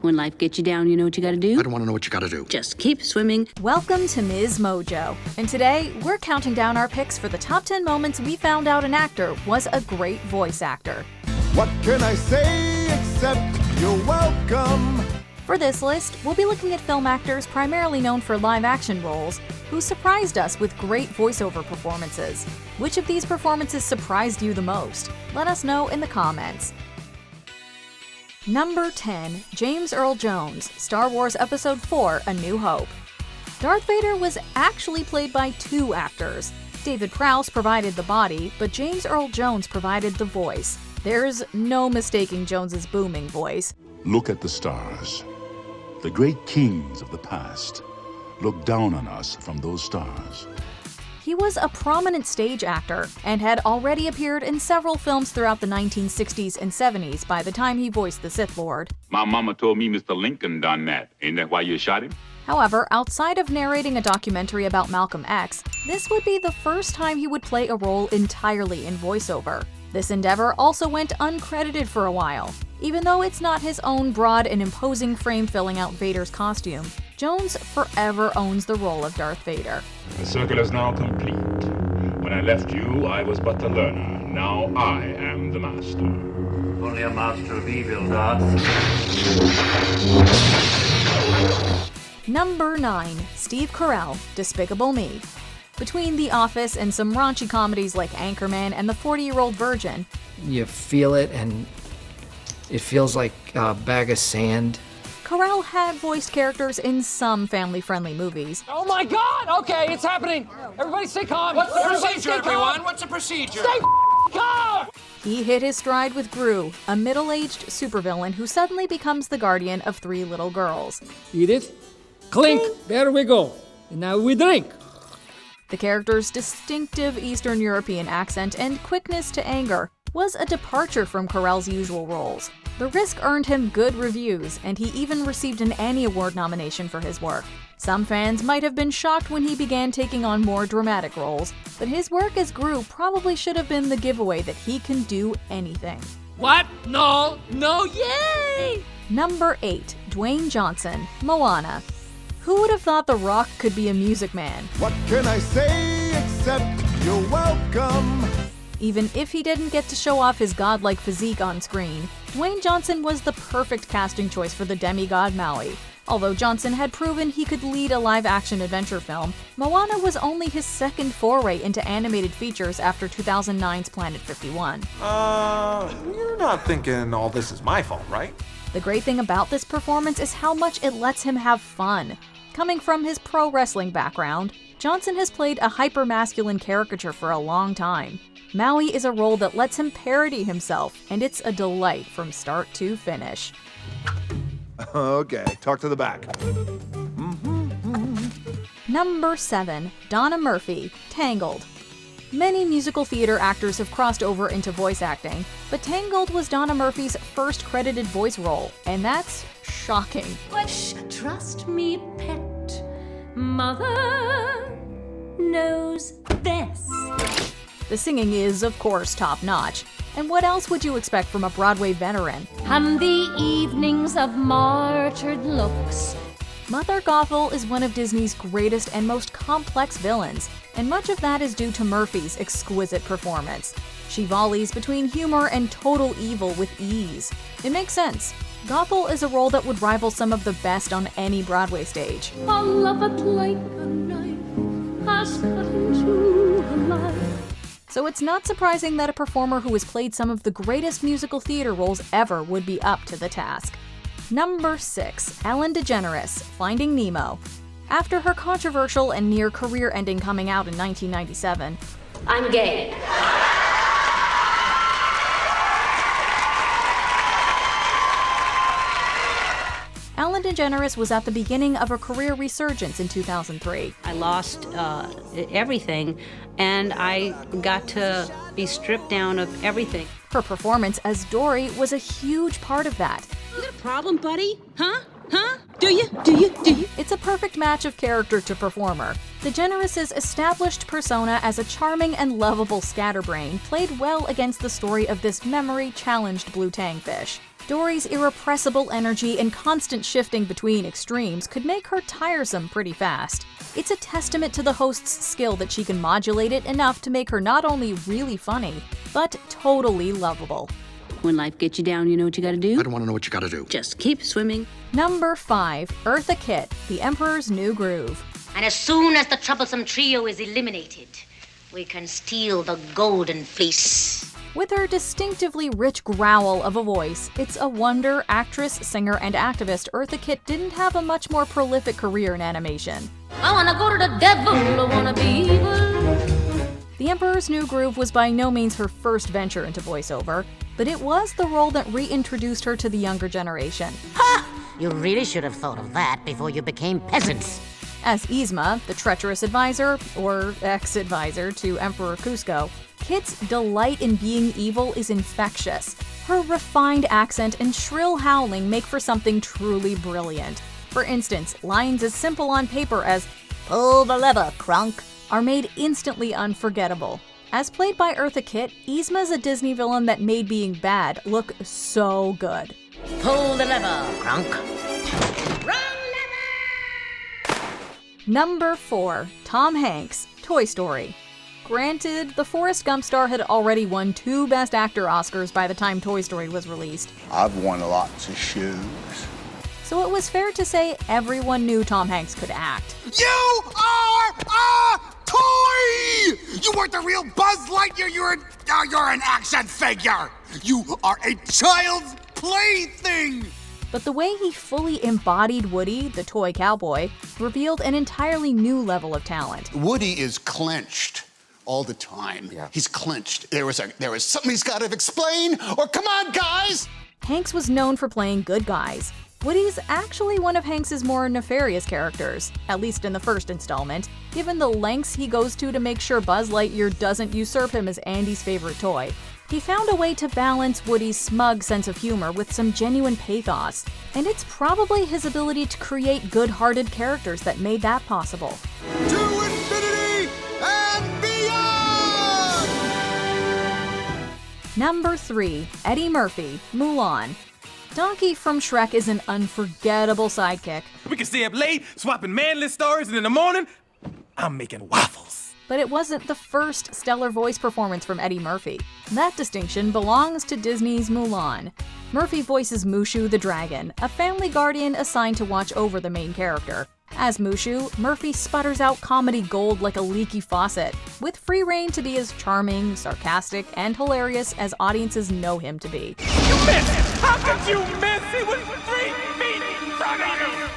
When life gets you down, you know what you gotta do? I don't want to know what you gotta do. Just keep swimming. Welcome to MsMojo, and today we're counting down our picks for the top 10 moments we found out an actor was a great voice actor. What can I say except you're welcome? For this list, we'll be looking at film actors primarily known for live-action roles who surprised us with great voiceover performances. Which of these performances surprised you the most? Let us know in the comments. Number 10. James Earl Jones, Star Wars Episode 4: A New Hope. Darth Vader was actually played by two actors. David Prowse provided the body, but James Earl Jones provided the voice. There's no mistaking Jones's booming voice. Look at the stars. The great kings of the past look down on us from those stars. He was a prominent stage actor and had already appeared in several films throughout the 1960s and 70s by the time he voiced the Sith Lord. My mama told me Mr. Lincoln done that. Ain't that why you shot him? However, outside of narrating a documentary about Malcolm X, this would be the first time he would play a role entirely in voiceover. This endeavor also went uncredited for a while. Even though it's not his own broad and imposing frame filling out Vader's costume, Jones forever owns the role of Darth Vader. The circle is now complete. When I left you, I was but the learner. Now I am the master. Only a master of evil, Darth. Number 9. Steve Carell, Despicable Me. Between The Office and some raunchy comedies like Anchorman and The 40-Year-Old Virgin, you feel it and it feels like a bag of sand. Carell had voiced characters in some family-friendly movies. Oh my God! Okay, it's happening. Everybody stay calm. What's the procedure, everyone? What's the procedure? Stay calm! He hit his stride with Gru, a middle-aged supervillain who suddenly becomes the guardian of 3 little girls. Edith, clink. There we go. And now we drink. The character's distinctive Eastern European accent and quickness to anger was a departure from Carell's usual roles. The risk earned him good reviews, and he even received an Annie Award nomination for his work. Some fans might have been shocked when he began taking on more dramatic roles, but his work as Gru probably should have been the giveaway that he can do anything. What? No, yay! Number 8. Dwayne Johnson, Moana. Who would have thought The Rock could be a music man? What can I say except you're welcome? Even if he didn't get to show off his godlike physique on screen, Dwayne Johnson was the perfect casting choice for the demigod Maui. Although Johnson had proven he could lead a live-action adventure film, Moana was only his second foray into animated features after 2009's Planet 51. You're not thinking all this is my fault, right? The great thing about this performance is how much it lets him have fun. Coming from his pro wrestling background, Johnson has played a hyper-masculine caricature for a long time. Maui is a role that lets him parody himself, and it's a delight from start to finish. Okay, talk to the back. Number 7. Donna Murphy, Tangled. Many musical theater actors have crossed over into voice acting, but Tangled was Donna Murphy's first credited voice role, and that's shocking. Shh, trust me, pet. Mother knows best. The singing is, of course, top-notch. And what else would you expect from a Broadway veteran? And the evenings of martyred looks. Mother Gothel is one of Disney's greatest and most complex villains, and much of that is due to Murphy's exquisite performance. She volleys between humor and total evil with ease. It makes sense. Gothel is a role that would rival some of the best on any Broadway stage. I love it like a knife has cut into her life. So it's not surprising that a performer who has played some of the greatest musical theater roles ever would be up to the task. Number 6. Ellen DeGeneres, Finding Nemo. After her controversial and near career-ending coming out in 1997, I'm gay. Ellen DeGeneres was at the beginning of her career resurgence in 2003. I lost everything, and I got to be stripped down of everything. Her performance as Dory was a huge part of that. You got a problem, buddy? Huh? Do you? It's a perfect match of character to performer. DeGeneres' established persona as a charming and lovable scatterbrain played well against the story of this memory-challenged blue tangfish. Dory's irrepressible energy and constant shifting between extremes could make her tiresome pretty fast. It's a testament to the host's skill that she can modulate it enough to make her not only really funny, but totally lovable. When life gets you down, you know what you gotta do? I don't want to know what you gotta do. Just keep swimming. Number 5. Eartha Kitt, The Emperor's New Groove. And as soon as the troublesome trio is eliminated, we can steal the golden fleece. With her distinctively rich growl of a voice, it's a wonder actress, singer, and activist Eartha Kitt didn't have a much more prolific career in animation. I wanna go to the devil, I wanna be evil. The Emperor's New Groove was by no means her first venture into voiceover, but it was the role that reintroduced her to the younger generation. Ha! You really should have thought of that before you became peasants. As Yzma, the treacherous advisor, or ex-advisor, to Emperor Cusco, Kitt's delight in being evil is infectious. Her refined accent and shrill howling make for something truly brilliant. For instance, lines as simple on paper as, "Pull the lever, crunk," are made instantly unforgettable. As played by Eartha Kitt, Yzma's a Disney villain that made being bad look so good. Pull the lever, crunk. Number 4. Tom Hanks, Toy Story. Granted, the Forrest Gump star had already won 2 Best Actor Oscars by the time Toy Story was released. I've won lots of shoes. So it was fair to say everyone knew Tom Hanks could act. You are a toy! You weren't the real Buzz Lightyear, you're an action figure! You are a child's plaything! But the way he fully embodied Woody, the toy cowboy, revealed an entirely new level of talent. Woody is clenched all the time. Yeah. He's clenched. There was something he's got to explain, or come on, guys! Hanks was known for playing good guys. Woody's actually one of Hanks's more nefarious characters, at least in the first installment, given the lengths he goes to make sure Buzz Lightyear doesn't usurp him as Andy's favorite toy. He found a way to balance Woody's smug sense of humor with some genuine pathos, and it's probably his ability to create good-hearted characters that made that possible. To infinity and beyond! Number 3. Eddie Murphy, Mulan. Donkey from Shrek is an unforgettable sidekick. We can stay up late, swapping manly stories, and in the morning, I'm making waffles. But it wasn't the first stellar voice performance from Eddie Murphy. That distinction belongs to Disney's Mulan. Murphy voices Mushu the dragon, a family guardian assigned to watch over the main character. As Mushu, Murphy sputters out comedy gold like a leaky faucet, with free rein to be as charming, sarcastic, and hilarious as audiences know him to be. You missed! How could you miss? He was 3 feet in front of you!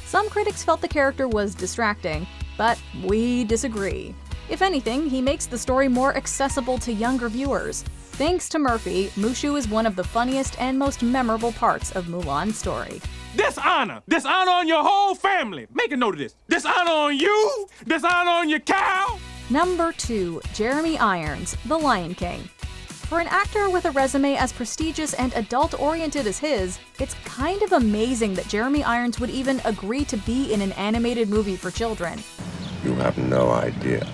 Some critics felt the character was distracting, but we disagree. If anything, he makes the story more accessible to younger viewers. Thanks to Murphy, Mushu is one of the funniest and most memorable parts of Mulan's story. Dishonor on your whole family. Make a note of this. Dishonor on you, dishonor on your cow. Number 2, Jeremy Irons, The Lion King. For an actor with a resume as prestigious and adult-oriented as his, it's kind of amazing that Jeremy Irons would even agree to be in an animated movie for children. You have no idea.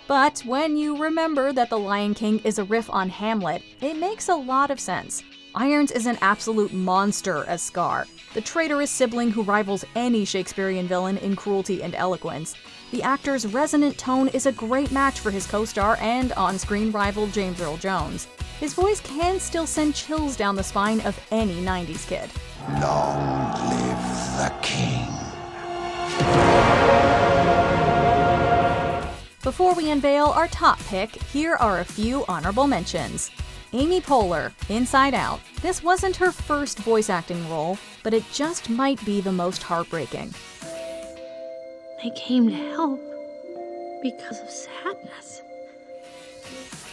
But when you remember that The Lion King is a riff on Hamlet, it makes a lot of sense. Irons is an absolute monster as Scar, the traitorous sibling who rivals any Shakespearean villain in cruelty and eloquence. The actor's resonant tone is a great match for his co-star and on-screen rival James Earl Jones. His voice can still send chills down the spine of any 90s kid. Long live the king. Before we unveil our top pick, here are a few honorable mentions. Amy Poehler, Inside Out. This wasn't her first voice acting role, but it just might be the most heartbreaking. They came to help because of sadness.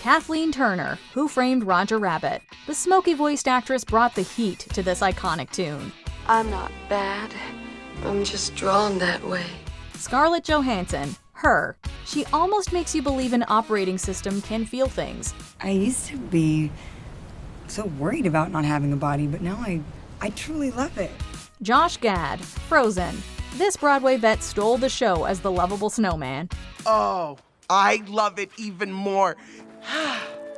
Kathleen Turner, Who Framed Roger Rabbit. The smoky-voiced actress brought the heat to this iconic tune. I'm not bad. I'm just drawn that way. Scarlett Johansson, Her. She almost makes you believe an operating system can feel things. I used to be so worried about not having a body, but now I truly love it. Josh Gad, Frozen. This Broadway vet stole the show as the lovable snowman. Oh, I love it even more.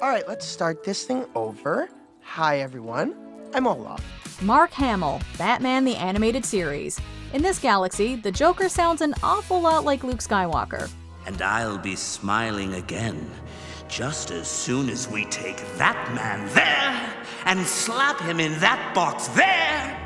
All right, let's start this thing over. Hi, everyone. I'm all up. Mark Hamill, Batman the Animated Series. In this galaxy, the Joker sounds an awful lot like Luke Skywalker. And I'll be smiling again, just as soon as we take that man there, and slap him in that box there,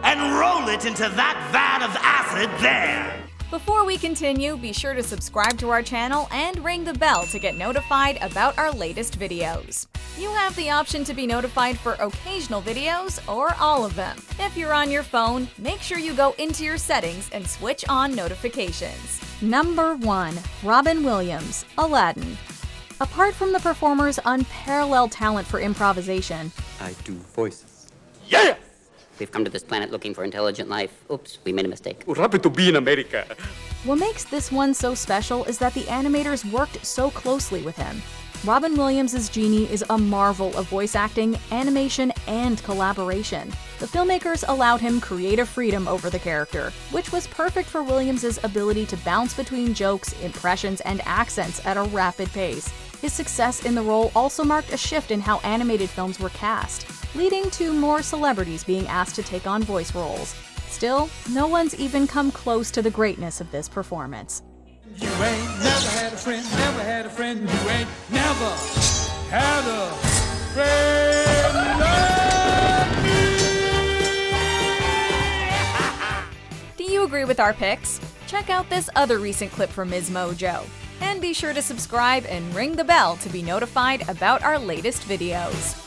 and roll it into that vat of acid there. Before we continue, be sure to subscribe to our channel and ring the bell to get notified about our latest videos. You have the option to be notified for occasional videos or all of them. If you're on your phone, make sure you go into your settings and switch on notifications. Number 1. Robin Williams, Aladdin. Apart from the performer's unparalleled talent for improvisation, I do voices. Yeah! We've come to this planet looking for intelligent life. Oops, we made a mistake. We're happy to be in America. What makes this one so special is that the animators worked so closely with him. Robin Williams' Genie is a marvel of voice acting, animation, and collaboration. The filmmakers allowed him creative freedom over the character, which was perfect for Williams' ability to bounce between jokes, impressions, and accents at a rapid pace. His success in the role also marked a shift in how animated films were cast, leading to more celebrities being asked to take on voice roles. Still, no one's even come close to the greatness of this performance. You ain't never had a friend, never had a friend. You ain't never had a friend like me. Do you agree with our picks? Check out this other recent clip from MsMojo. And be sure to subscribe and ring the bell to be notified about our latest videos.